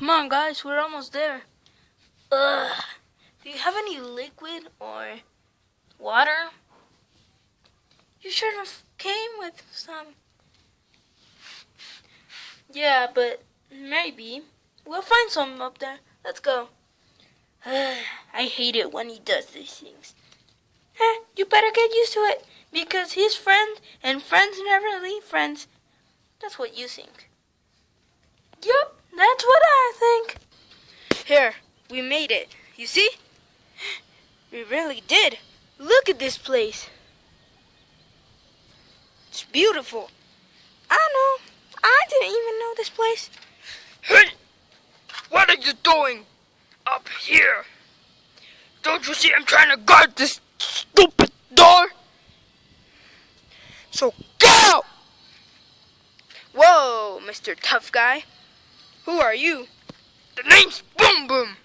Come on, guys, we're almost there. Ugh. Do you have any liquid or water? You should have came with some. Yeah, but maybe. We'll find some up there. Let's go. I hate it when he does these things. You better get used to it, because he's friends, and friends never leave friends. That's what you think. Yup, that's what I think. Here, we made it. You see? We really did. Look at this place. It's beautiful. I know. I didn't even know this place. Hey! What are you doing up here? Don't you see I'm trying to guard this stupid door? So get out! Whoa, Mr. Tough Guy. Who are you? The name's Boom Boom.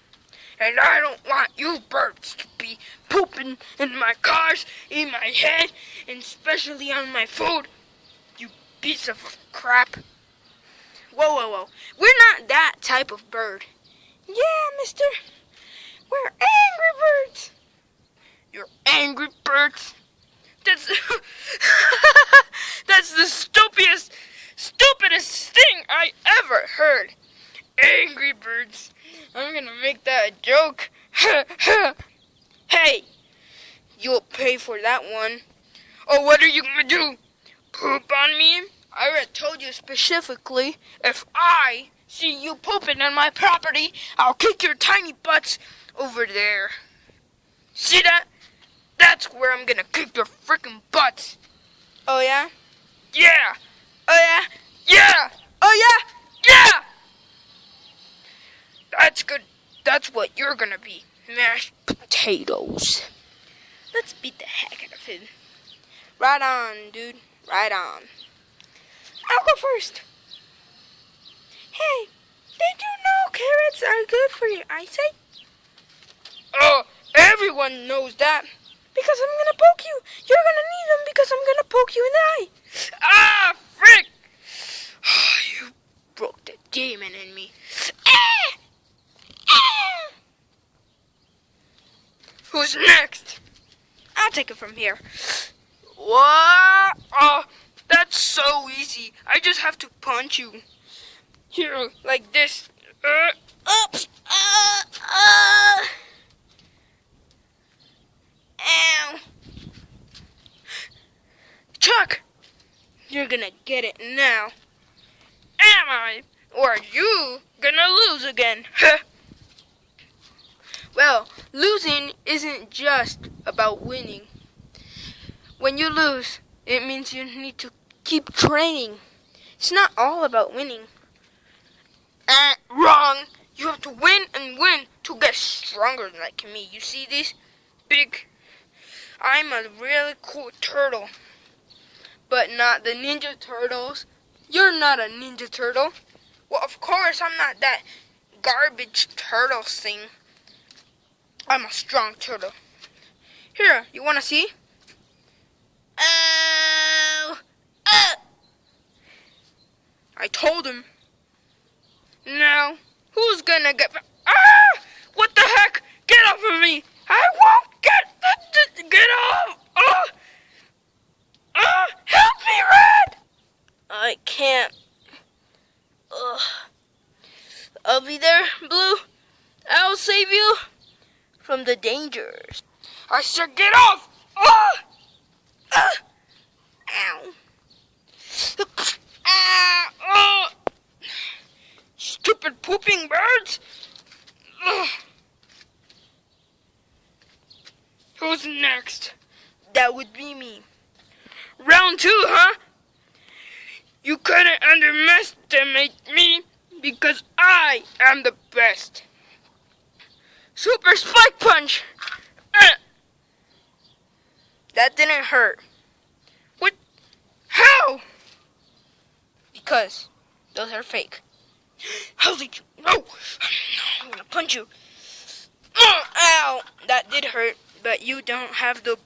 And I don't want you birds to be pooping in my cars, in my head, and especially on my food. You piece of crap. Whoa. We're not that type of bird. Yeah, mister. We're angry birds. You're angry birds? That's that's the stupidest thing I ever heard. Angry birds. I'm gonna make that a joke. Hey, you'll pay for that one. Oh, what are you gonna do? Poop on me? I already told you specifically. If I see you pooping on my property, I'll kick your tiny butts over there. See that? That's where I'm gonna kick your freaking butts. Oh, yeah? Yeah. Oh, yeah? Yeah. Oh, yeah? Yeah. That's good. That's what you're gonna be. Mashed potatoes. Let's beat the heck out of him. Right on, dude. Right on. I'll go first. Hey, did you know carrots are good for your eyesight? Oh, everyone knows that. Because I'm gonna poke you. You're gonna need them because I'm gonna poke you in the eye. Ah, frick! You broke the demon in me. Who's next? I'll take it from here. What? Oh, that's so easy. I just have to punch you. Here, like this. Oops. Ow. Chuck! You're gonna get it now. Am I? Or are you gonna lose again? Well, losing isn't just about winning. When you lose, it means you need to keep training. It's not all about winning. Wrong. You have to win and win to get stronger like me. You see this? Big. I'm a really cool turtle. But not the Ninja Turtles. You're not a Ninja Turtle. Well, of course I'm not that garbage turtle thing. I'm a strong turtle. Here, you wanna see? Oh! I told him. Now, who's gonna get... Ah! What the heck? Get off of me! I won't get off! Help me, Red! I can't. Ugh. I'll be there, Blue. I'll save you from the dangers. I said get off! Ow. Stupid pooping birds! Who's next? That would be me. Round 2, huh? You couldn't underestimate me because I am the best. Super Spike Punch! That didn't hurt. What? How? Because those are fake. How did you know? I'm gonna punch you. Ow! That did hurt, but you don't have the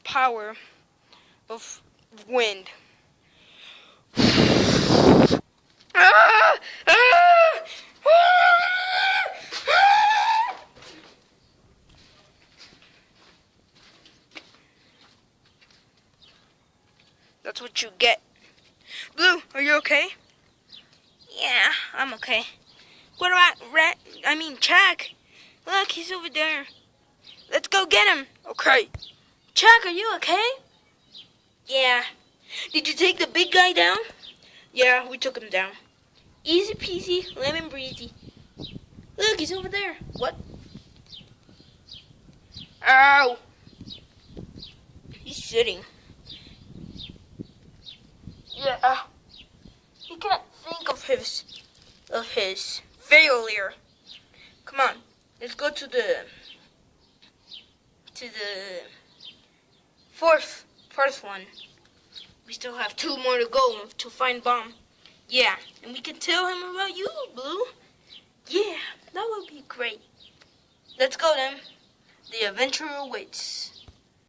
power of wind. Ah! Ah! Ah! what you get. Blue, are you okay? Yeah, I'm okay. What about Chuck? Look, he's over there. Let's go get him. Okay. Chuck, are you okay? Yeah. Did you take the big guy down? Yeah, we took him down. Easy peasy, lemon breezy. Look, he's over there. What? Ow! He's sitting. Yeah. He can't think of his failure. Come on, let's go to the fourth one. We still have 2 more to go to find Bomb. Yeah, and we can tell him about you, Blue. Yeah, that would be great. Let's go then. The adventure awaits.